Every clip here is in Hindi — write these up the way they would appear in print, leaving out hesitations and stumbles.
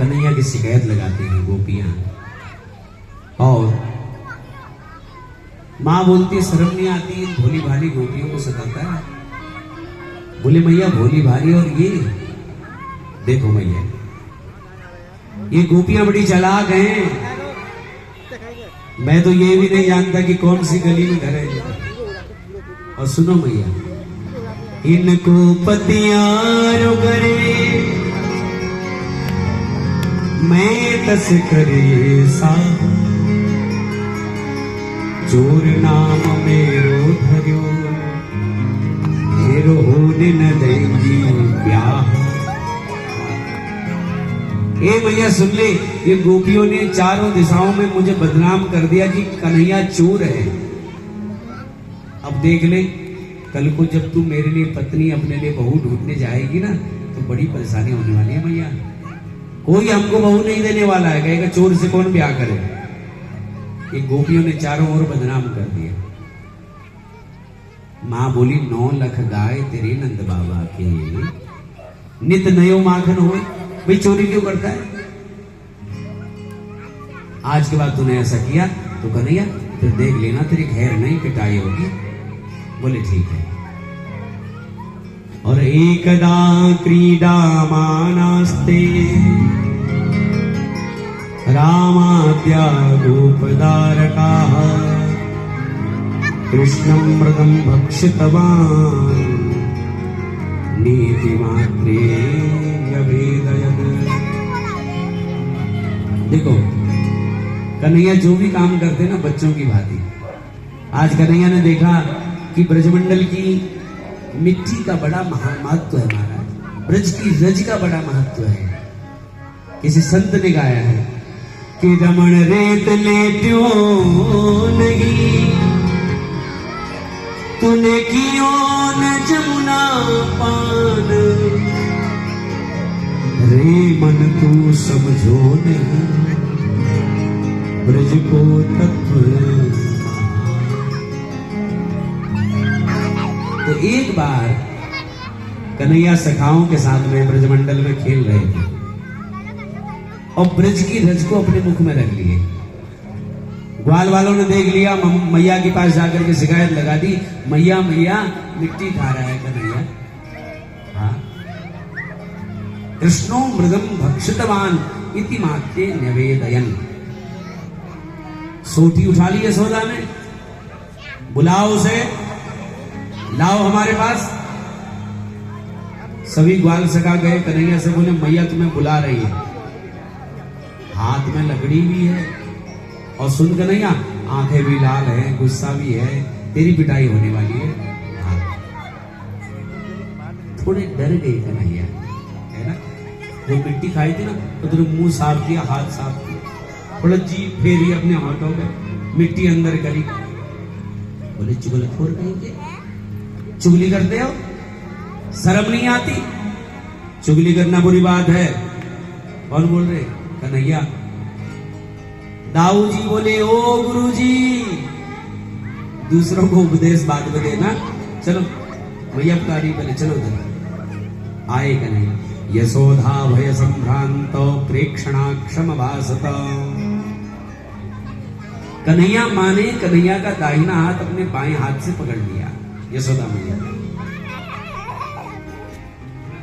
कन्हैया की शिकायत लगाते हैं गोपियां, और मां बोलती है शर्म नहीं आती इन भोली भाली गोपियों को सताता है। बोले मैया भोली भाली, और ये देखो मैया ये गोपियां बड़ी चालाक हैं, मैं तो ये भी नहीं जानता कि कौन सी गली में घर है। और सुनो मैया, इनको पतियारो करे मैं तस करे सा, चोर नाम मेरो धर्यो मेरो होने न देंगी ब्याह। ए भैया सुन ले, ये गोपियों ने चारों दिशाओं में मुझे बदनाम कर दिया कि कन्हैया चोर है। अब देख ले, कल को जब तू मेरे लिए पत्नी अपने लिए बहू ढूंढने जाएगी ना, तो बड़ी परेशानी होने वाली है भैया। कोई हमको बहू नहीं देने वाला है, कहेगा चोर से कौन ब्याह करे। ये गोपियों ने चारों ओर बदनाम कर दिया। मां बोली 9 लाख गाय तेरे नंद बाबा के, नित नयो माखन हो। भाई चोरी क्यों करता है? आज के बाद तूने ऐसा किया तो कन्हैया फिर देख लेना तेरी खैर नहीं पिटाई होगी। बोले ठीक है। और एकदा क्रीडा मानास्ते रामाद्या गोपदारका, कृष्णं मृगं भक्षितवान् नीति मात्रे व्यभेदयत्। देखो कन्हैया जो भी काम करते ना बच्चों की भांति, आज कन्हैया ने देखा कि ब्रजमंडल की मिट्टी का बड़ा महत्व है महाराज, ब्रज की रज का बड़ा महत्व है। किसी संत ने गाया है कि रमण रेत लेट्यो नहीं, तूने कियो न जमुना पान, रे मन तू समझो नहीं ब्रज को तत्व। तो एक बार कन्हैया सखाओं के साथ में ब्रजमंडल में खेल रहे थे और ब्रज की रज को अपने मुख में रख लिए। ग्वाल वालों ने देख लिया, मैया के पास जाकर के शिकायत लगा दी, मैया मैया मिट्टी खा रहा है कन्हैया। हाँ, कृष्णो मृगम भक्षितवान इति मात्रे निवेदयन्। सोटी उठा ली यशोदा ने, बुलाओ उसे, लाओ हमारे पास। सभी ग्वाल सखा गए कन्हैया से, बोले मैया तुम्हें बुला रही है। हाथ में लकड़ी भी है और सुन कन्हैया आंखें भी लाल है, गुस्सा भी है, तेरी पिटाई होने वाली है। हाँ। थोड़े डर गए कन्हैया, है ना। वो मिट्टी खाई थी ना तो तेरे मुंह साफ किया, हाथ साफ किया, थोड़ा जीभ फेरी अपने हाथों में, मिट्टी अंदर करी। बोले चुगलखोर कहेंगे, चुगली करते हो, शर्म नहीं आती? चुगली करना बुरी बात है। कौन बोल रहे? कन्हैया। दाऊ जी बोले ओ गुरुजी, दूसरों को उपदेश बाद में देना। चलो भैया पुकारी, बोले चलो चलो। आए कन्हैया। यशोधा भय संभ्रांत प्रेक्षणाक्षम भासत। कन्हैया माँ ने कन्हैया का दाहिना हाथ अपने बाएं हाथ से पकड़ लिया यशोदा मैया ने,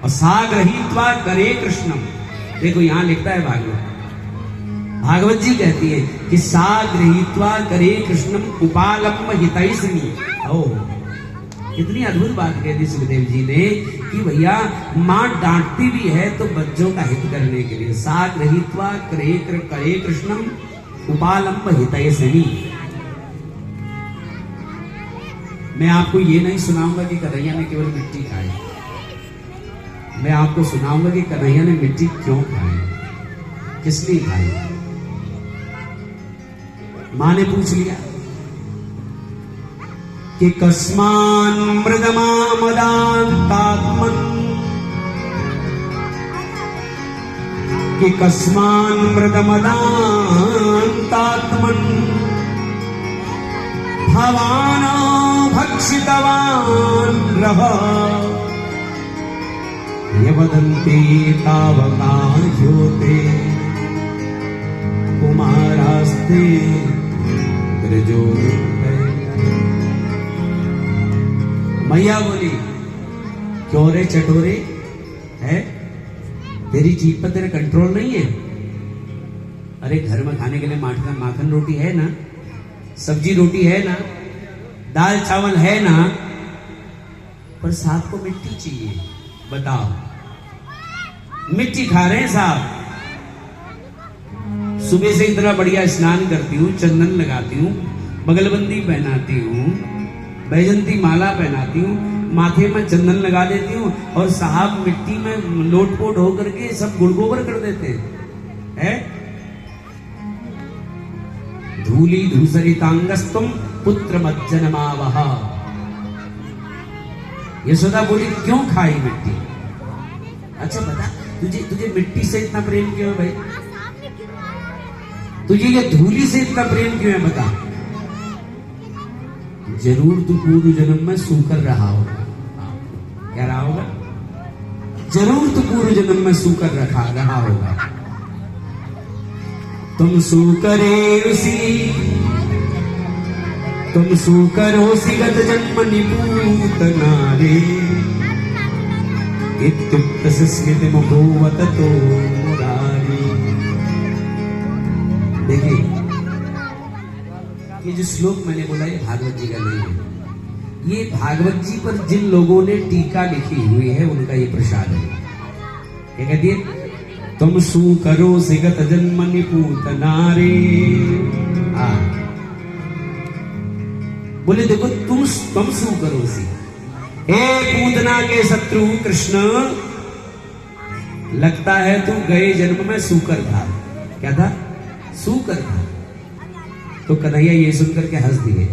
और साग्रहीत्वा करे कृष्णम। देखो यहां लिखता है भागवत जी कहती है कि साग्रहीत्वा करे कृष्णम उपालम्ब हितैषणी। ओ कितनी अद्भुत बात कह दी सुखदेव जी ने कि भैया मां डांटती भी है तो बच्चों का हित करने के लिए। साग्रहीत्वा करे कृष्णम उपालम्ब हितैषणी। मैं आपको ये नहीं सुनाऊंगा कि कन्हैया ने केवल मिट्टी खाई, मैं आपको सुनाऊंगा कि कन्हैया ने मिट्टी क्यों खाई, किस लिए खाई। मां ने पूछ लिया कि कस्मान मृदमा मदान्तात्मन, कि कस्मान मृदमदान्तात्मन भवान भक्षितवान रह, ये वदन्ति तावकार्योते समस्ते ब्रजो है। मैया बोली, क्यों रे चटोरे, है तेरी जीभ पर तेरा कंट्रोल नहीं है? अरे घर में खाने के लिए माखन रोटी है ना, सब्जी रोटी है ना, दाल चावल है ना, पर साहब को मिट्टी चाहिए। बताओ, मिट्टी खा रहे हैं साहब। सुबह से इतना बढ़िया स्नान करती हूँ, चंदन लगाती हूँ, बगलबंदी पहनाती हूँ, बैजंती माला पहनाती हूँ, माथे में चंदन लगा देती हूँ, और साहब मिट्टी में लोटपोट होकर के सब गुड़गोबर कर देते हैं। धूली धूसरितांगस्तुम पुत्र मज्जनमावह। यशोदा बोली, क्यों खाई मिट्टी? अच्छा बता, तुझे मिट्टी से इतना प्रेम क्यों है भाई? तुझे ये धूली से इतना प्रेम क्यों है बता? जरूर तू पूर्व जन्म में सूकर रहा होगा। क्या रहा होगा? जरूर तू पूर्व जन्म में सूकर रहा होगा। तुम सूकरे होसी गत जन्म निपूत नारे, इत्युक्त स्मृति मुखोवत तो मुरारी। देखिए, ये जो श्लोक मैंने बोला ये भागवत जी का नहीं है, ये भागवत जी पर जिन लोगों ने टीका लिखी हुई है उनका ये प्रसाद है। क्या कहती है? तुम सूकरो सिगत जन्म निपूत नारे। बोले देखो, तुम सूकरो सी, हे पूतना के शत्रु कृष्ण, लगता है तू गए जन्म में सूकर था। क्या था? सूकर था। तो कन्हैया ये सुनकर के हंस दिए।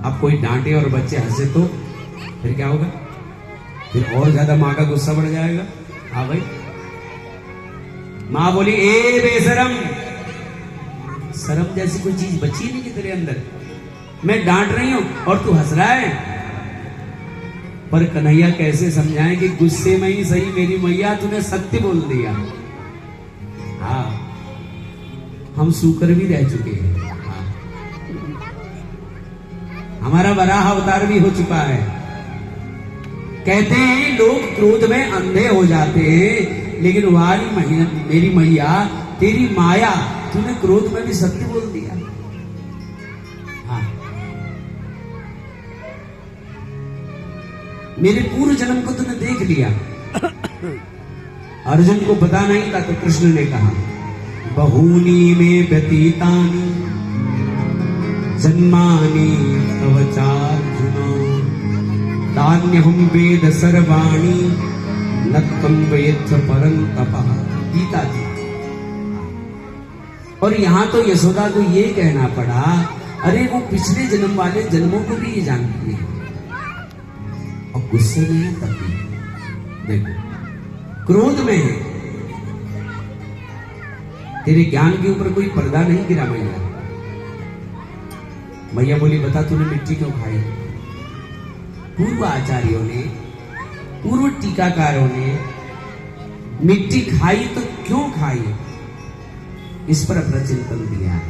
अब कोई डांटे और बच्चे हंसे तो फिर क्या होगा? फिर और ज्यादा माँ का गुस्सा बढ़ जाएगा। हाँ भाई, माँ बोली, ए बेशरम, शर्म जैसी कोई चीज बची नहीं कि तेरे अंदर? मैं डांट रही हूं और तू हंस रहा है। पर कन्हैया कैसे समझाएं कि गुस्से में ही सही मेरी मैया तूने सत्य बोल दिया। हाँ, हम सूकर भी रह चुके हैं। हाँ, हमारा वराह अवतार भी हो चुका है। कहते हैं लोग क्रोध में अंधे हो जाते हैं, लेकिन वाली मेरी मैया, तेरी माया, तूने क्रोध में भी सत्य बोल दिया। हाँ, मेरे पूर्व जन्म को तूने देख लिया। अर्जुन को पता नहीं था तो कृष्ण ने कहा, बहूनी में व्यतीतानि जन्मानि तव चार्जुन, तान्यहं वेद सर्वाणि न त्वं वेत्थ परन्तप। गीता जी। और यहां तो यशोदा को ये कहना पड़ा, अरे वो पिछले जन्म वाले जन्मों को भी ये जानती है और गुस्से में है तब भी। देखो, क्रोध में है, तेरे ज्ञान के ऊपर कोई पर्दा नहीं गिरा मैया। मैया बोली, बता तूने मिट्टी क्यों खाई? पूर्व आचार्यों ने, पूर्व टीकाकारों ने मिट्टी खाई तो क्यों खाई, इस पर अपना चिंतन दिया है।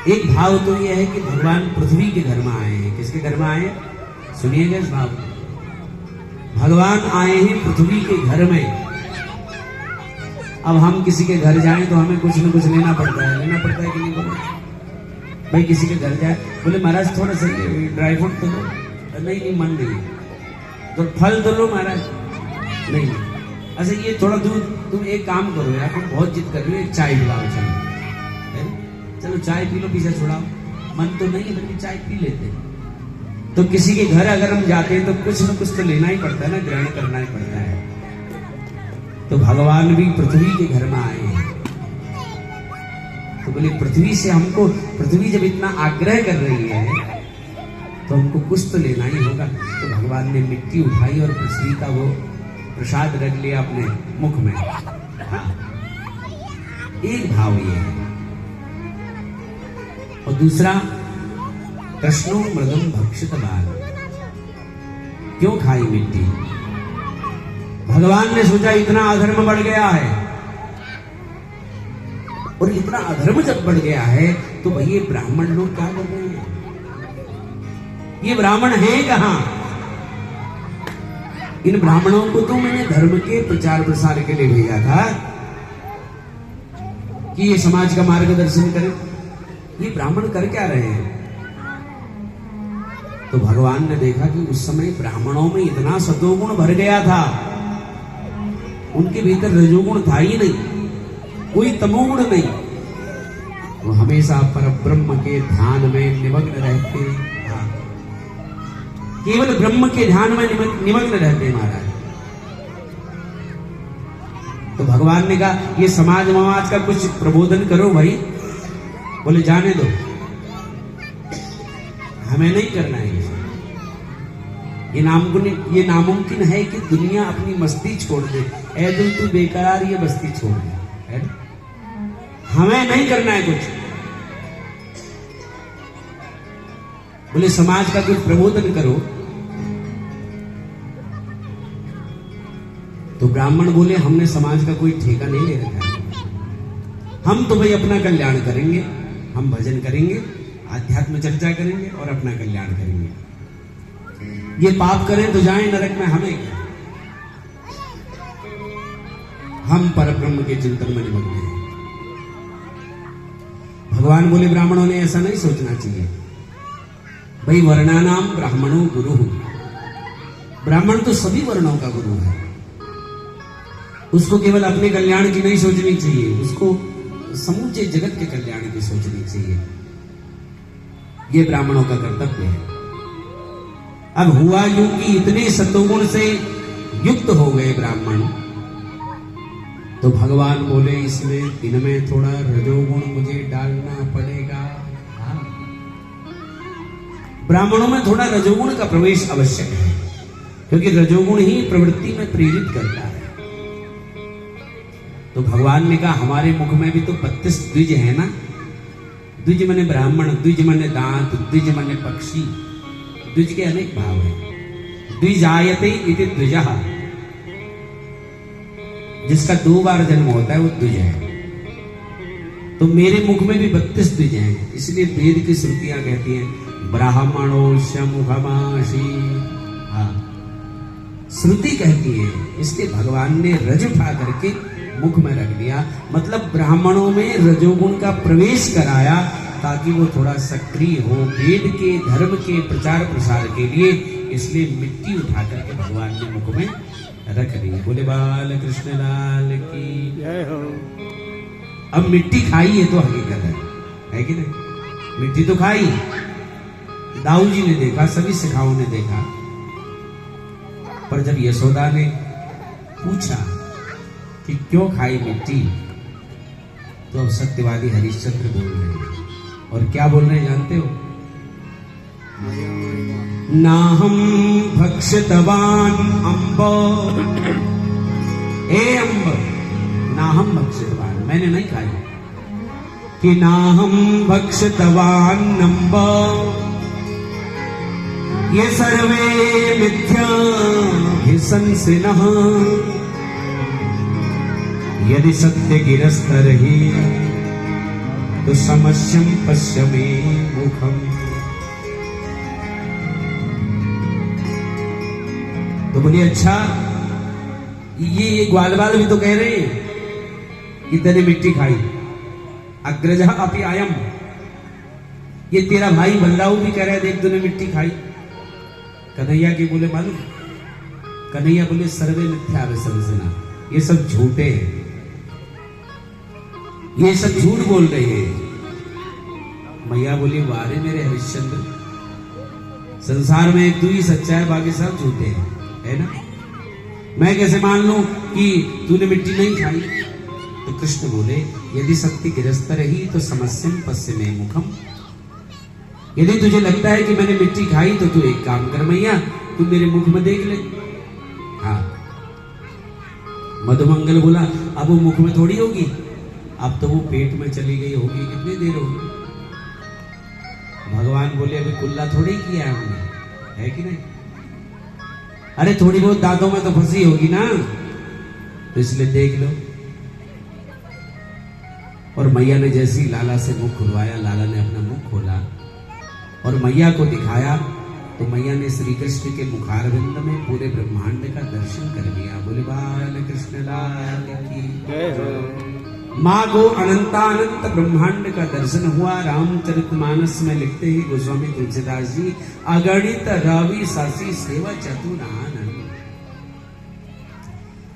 एक भाव तो यह है कि भगवान पृथ्वी के घर में आए हैं। किसके घर में आए? सुनिएगा इस भाव को। भगवान आए हैं पृथ्वी के घर में। अब हम किसी के घर जाएं तो हमें कुछ न कुछ लेना पड़ता है कि नहीं बोले? भाई किसी के घर जाए, बोले महाराज थोड़ा सा ड्राई फ्रूट तो लो, नहीं मन नहीं, तो फल तो लो महाराज, नहीं। अच्छा ये थोड़ा दूध, तुम एक काम करो यार, तुम बहुत जिद कर रहे हो, एक चाय पिलाओ, चलो चाय पी लो, पीछे छुड़ाओ। मन तो नहीं है, बल्कि चाय पी लेते। तो किसी के घर अगर हम जाते हैं तो कुछ न कुछ तो लेना ही पड़ता है ना, ग्रहण करना ही पड़ता है। तो भगवान भी पृथ्वी के घर में आए हैं। तो बोले पृथ्वी से हमको, पृथ्वी जब इतना आग्रह कर रही है तो हमको कुछ तो लेना ही होगा। तो भगवान ने मिट्टी उठाई और पृथ्वी का वो प्रसाद रख लिया अपने मुख में। हाँ, एक भाव ये है। और दूसरा, कृष्णो मृगम भक्षितवान, क्यों खाई मिट्टी? भगवान ने सोचा इतना अधर्म बढ़ गया है, और इतना अधर्म जब बढ़ गया है तो भाई ये ब्राह्मण लोग क्या कर रहे हैं? ये ब्राह्मण हैं कहां? इन ब्राह्मणों को तो मैंने धर्म के प्रचार प्रसार के लिए भेजा था कि ये समाज का मार्गदर्शन करें। ये ब्राह्मण कर क्या रहे हैं? तो भगवान ने देखा कि उस समय ब्राह्मणों में इतना सतोगुण भर गया था, उनके भीतर रजोगुण था ही नहीं, कोई तमोगुण नहीं। वो हमेशा परब्रह्म के ध्यान में निमग्न रहते, केवल ब्रह्म के ध्यान में निमग्न रहते महाराज। तो भगवान ने कहा ये समाज मवाज का कुछ प्रबोधन करो भाई। बोले जाने दो, हमें नहीं करना है। ये नामुमकिन है कि दुनिया अपनी मस्ती छोड़ दे। ऐ दिल तू बेकरार ये बस्ती छोड़ दे, है? हमें नहीं करना है कुछ। बोले समाज का कुछ प्रबोधन करो। तो ब्राह्मण बोले हमने समाज का कोई ठेका नहीं ले रखा है, हम तो भाई अपना कल्याण करेंगे, हम भजन करेंगे, आध्यात्म चर्चा करेंगे और अपना कल्याण करेंगे। ये पाप करें तो जाएं नरक में, हमें क्या? हम परब्रह्म के चिंतन में निमग्न हैं। भगवान बोले ब्राह्मणों ने ऐसा नहीं सोचना चाहिए भाई। वर्णानाम ब्राह्मणों गुरु, ब्राह्मण तो सभी वर्णों का गुरु है। उसको केवल अपने कल्याण की नहीं सोचनी चाहिए, उसको समूचे जगत के कल्याण की सोचनी चाहिए। ये ब्राह्मणों का कर्तव्य है। अब हुआ यूं कि इतने सतोगुण से युक्त हो गए ब्राह्मण, तो भगवान बोले इसमें इनमें थोड़ा रजोगुण मुझे डालना पड़ेगा। ब्राह्मणों में थोड़ा रजोगुण का प्रवेश आवश्यक है, क्योंकि रजोगुण ही प्रवृत्ति में प्रेरित करता है। तो भगवान ने कहा हमारे मुख में भी तो 32 द्विज है ना। द्विज माने ब्राह्मण, द्विज माने दांत, द्विज माने पक्षी। द्विज के अनेक भाव हैं। द्विजायते इति द्विजः, जिसका 2 बार जन्म होता है वो द्विज है। तो मेरे मुख में भी 32 द्विज हैं। इसलिए वेद की श्रुतियां कहती हैं ब्राह्मणोश्च मुखमाशी। हाँ, श्रुति कहती है। इसलिए भगवान ने रज उठा करके मुख में रख दिया, मतलब ब्राह्मणों में रजोगुण का प्रवेश कराया, ताकि वो थोड़ा सक्रिय हो वेद के धर्म के प्रचार प्रसार के लिए। इसलिए मिट्टी उठा करके भगवान ने मुख में रख दी। बोले बाल कृष्ण लाल की जय हो। अब मिट्टी खाई है तो हकीकत है कि नहीं? मिट्टी तो खाई, दाऊ जी ने देखा, सभी सिखाओं ने देखा। पर जब यशोदा ने पूछा कि क्यों खाई मिट्टी, तो अब सत्यवादी हरिश्चंद्र बोल रहे हैं। और क्या बोल रहे हैं जानते हो? नाहम भक्षितवान अम्ब, ए अम्ब, नाहम भक्षितवान, मैंने नहीं खाई। कि नाहम भक्षितवान अम्ब, ये सर्वे मिथ्या भिसंसिनः, यदि सत्य गिरस्तर ही तो समस्यम पश्यमे मुखम। तो बोलिए अच्छा, ये ग्वाल बाल भी तो कह रहे हैं कि तेने मिट्टी खाई। अग्रजः अपि आयम, ये तेरा भाई बल्लाऊ भी कह रहा है देख तूने मिट्टी खाई। कन्हैया की बोले मालूम? कन्हैया बोले सर्वे मिथ्या विसंसिना, ये सब झूठे हैं, ये सब झूठ बोल रहे हैं। मैया बोली वारे मेरे हरिश्चंद्र, संसार में एक तू ही सच्चा है, बाकी सब झूठे हैं, है ना? मैं कैसे मान लूं कि तूने मिट्टी नहीं खाई? तो कृष्ण बोले यदि सत्य गिरस्तर ही तो समस्यम पश्चिमे मुखम। यदि तुझे लगता है कि मैंने मिट्टी खाई तो तू एक काम कर मैया, तू मेरे मुख में देख ले। हाँ, मधुमंगल बोला अब वो मुख में थोड़ी होगी, अब तो वो पेट में चली गई होगी, कितनी देर होगी? भगवान बोले अभी कुल्ला थोड़ी किया हमने, है कि नहीं? अरे थोड़ी बहुत दांतों में तो फंसी होगी ना, तो इसलिए देख लो। और मैया ने जैसे ही लाला से मुख खुलवाया, लाला ने अपना मुख खोला और मैया को दिखाया, तो मैया ने श्री कृष्ण के मुखारविंद में पूरे ब्रह्मांड का दर्शन कर लिया। बोले बाल कृष्ण लाल की जय हो। माँ को अनंतानंत ब्रह्मांड का दर्शन हुआ। रामचरितमानस में लिखते ही गोस्वामी तुलसीदास जी, अगणित रवि शशि सेवा चतुरानन।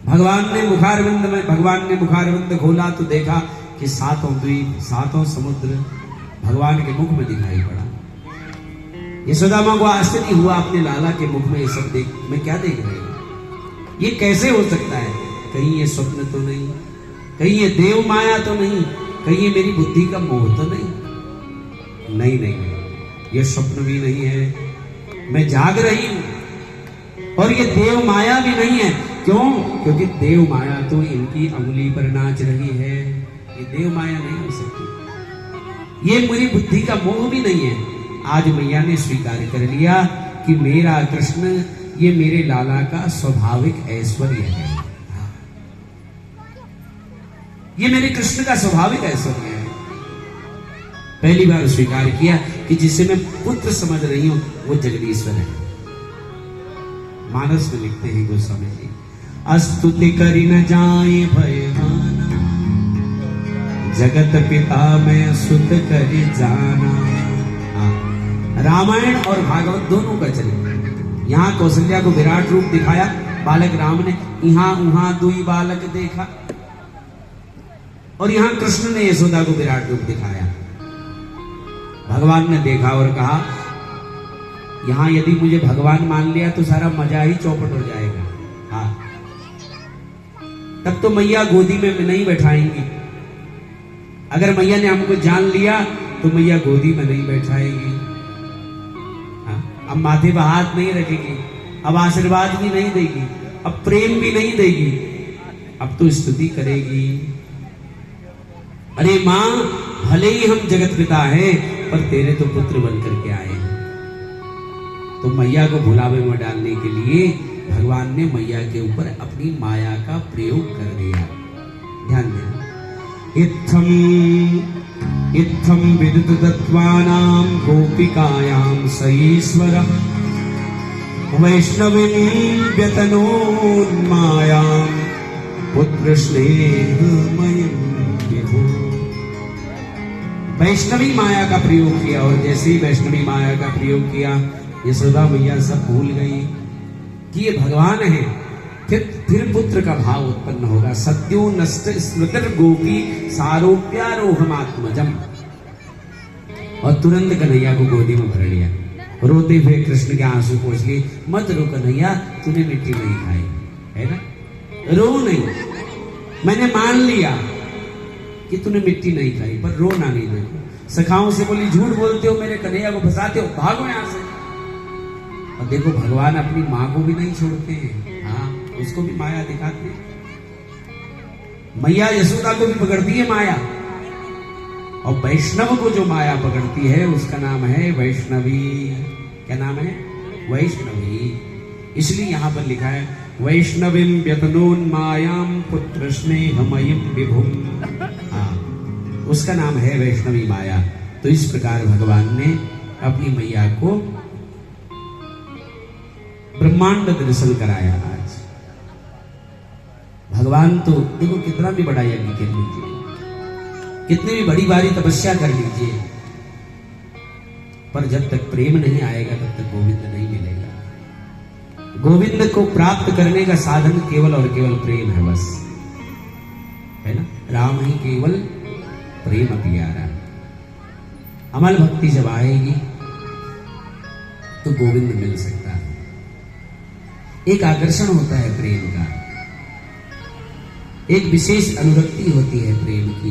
भगवान ने मुखारविंद खोला तो देखा कि सातों द्वीप, सातों समुद्र भगवान के मुख में दिखाई पड़ा। यशोदा मां को आश्चर्य हुआ अपने लाला के मुख में ये सब देख, मैं क्या देख रही हूं, ये कैसे हो सकता है? कहीं ये स्वप्न तो नहीं, कहीं ये देव माया तो नहीं, कहीं ये मेरी बुद्धि का मोह तो नहीं? नहीं, ये स्वप्न भी नहीं है, मैं जाग रही हूं। और ये देव माया भी नहीं है। क्यों? क्योंकि देव माया तो इनकी अंगुली पर नाच रही है, ये देव माया नहीं हो सकती। ये मेरी बुद्धि का मोह भी नहीं है। आज मैया ने स्वीकार कर लिया कि मेरा कृष्ण, ये मेरे लाला का स्वाभाविक ऐश्वर्य है। ये मेरे कृष्ण का स्वाभाविक ऐश्वर्य है। पहली बार स्वीकार किया कि जिसे मैं पुत्र समझ रही हूं वो जगदीश्वर है। मानस में लिखते हैं गोस्वामी जी, अस्तुति करी न जाए भयमाना, जगत पिता में सुत करी जाना। रामायण और भागवत दोनों का चरित्र। यहाँ कौशल्या को विराट रूप दिखाया बालक राम ने, यहाँ उहाँ दुई बालक देखा। और यहाँ कृष्ण ने यशोदा को विराट रूप दिखाया। भगवान ने देखा और कहा, यहाँ यदि मुझे भगवान मान लिया तो सारा मजा ही चौपट हो जाएगा। हाँ, तब तो मैया गोदी में नहीं बैठाएंगी। अगर मैया ने हमको जान लिया तो मैया गोदी में नहीं बैठाएगी। अब माथे पर हाथ नहीं रखेगी, अब आशीर्वाद भी नहीं देगी, अब प्रेम भी नहीं देगी, अब तो स्तुति करेगी। अरे मां, भले ही हम जगत पिता हैं, पर तेरे तो पुत्र बनकर के आए हैं। तो मैया को भुलावे में डालने के लिए भगवान ने मैया के ऊपर अपनी माया का प्रयोग कर दिया। ध्यान देना, इत्थम विदुत तत्वानां गोपिकायां स ईश्वरः वैष्णवीं व्यतनोन्मायां पुत्र स्नेहमयं विभो। वैष्णवी माया का प्रयोग किया, और जैसे ही वैष्णवी माया का प्रयोग किया, यशोदा मैया सब भूल गई कि ये भगवान है। फिर पुत्र का भाव उत्पन्न होगा। सत्यो नष्ट स्मृतिर गोपी सारोप्यारोहमात्मजम। और तुरंत कन्हैया को गोदी में भर लिया। रोते हुए कृष्ण के आंसू पोंछ लिए, मत रो कन्हैया, तूने मिट्टी नहीं खाई है ना, रो नहीं। मैंने मान लिया कि तूने मिट्टी नहीं खाई, पर रोना नहीं। देखो सखाओं से बोली, झूठ बोलते हो, मेरे कन्हैया को फंसाते हो, भागो यहां से। और देखो भगवान अपनी मां को भी नहीं छोड़ते हैं। हाँ, उसको भी माया दिखाते हैं। मैया यशोदा को भी पकड़ती है माया, और वैष्णव को जो माया पकड़ती है उसका नाम है वैष्णवी। क्या नाम है? वैष्णवी। इसलिए यहां पर लिखा है, वैष्णवीं व्यतनोन्मायां पुत्र स्नेहमयीं विभुम। हाँ, उसका नाम है वैष्णवी माया। तो इस प्रकार भगवान ने अपनी मैया को ब्रह्मांड दर्शन कराया। आज भगवान तो देखो कितना भी बड़ा यज्ञ कर लीजिए, कितनी भी बड़ी भारी तपस्या कर लीजिए, पर जब तक प्रेम नहीं आएगा तब तक गोविंद नहीं मिलेगा। गोविंद को प्राप्त करने का साधन केवल और केवल प्रेम है, बस है ना। राम ही केवल प्रेम प्यारा। अमल भक्ति जब आएगी तो गोविंद मिल सकता है। एक आकर्षण होता है प्रेम का, एक विशेष अनुरक्ति होती है प्रेम की,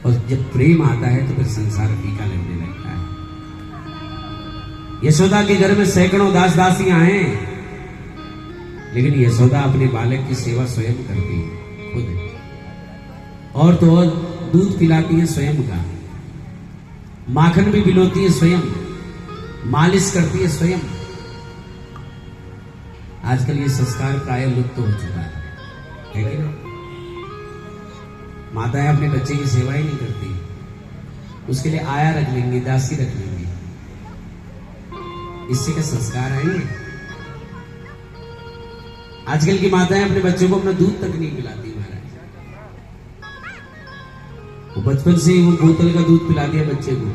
और जब प्रेम आता है तो फिर संसार फीका लगने लगता है। यशोदा के घर में सैकड़ों दास दासियां हैं, लेकिन यशोदा अपने बालक की सेवा स्वयं करती है खुद, और तो और दूध पिलाती है स्वयं का, माखन भी पिलोती है स्वयं, मालिश करती है स्वयं। आजकल ये संस्कार प्राय लुप्त हो चुका है कि नहीं? माताएं अपने बच्चे की सेवा ही नहीं करती, उसके लिए आया रख लेंगे, दासी रख लेंगे, इससे क्या संस्कार आएंगे? आजकल की माताएं अपने बच्चों को अपना दूध तक नहीं पिलाती महाराज। वो बचपन से ही वो बोतल का दूध पिला दिया बच्चे को।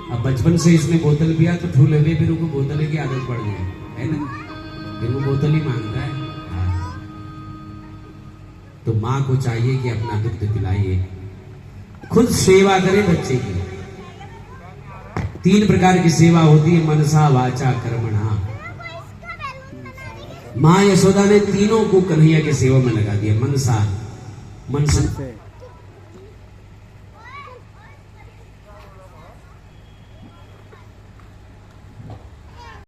अब बचपन से इसने बोतल पिया तो ठूले में फिर उनको बोतल की आदत पड़ गई है ना, फिर वो बोतल ही मांगता है। तो मां को चाहिए कि अपना दूध पिलाइए, खुद सेवा करे बच्चे की। 3 प्रकार की सेवा होती है, मनसा वाचा कर्मणा। मां यशोदा ने तीनों को कन्हैया की सेवा में लगा दिया। मनसा, मन से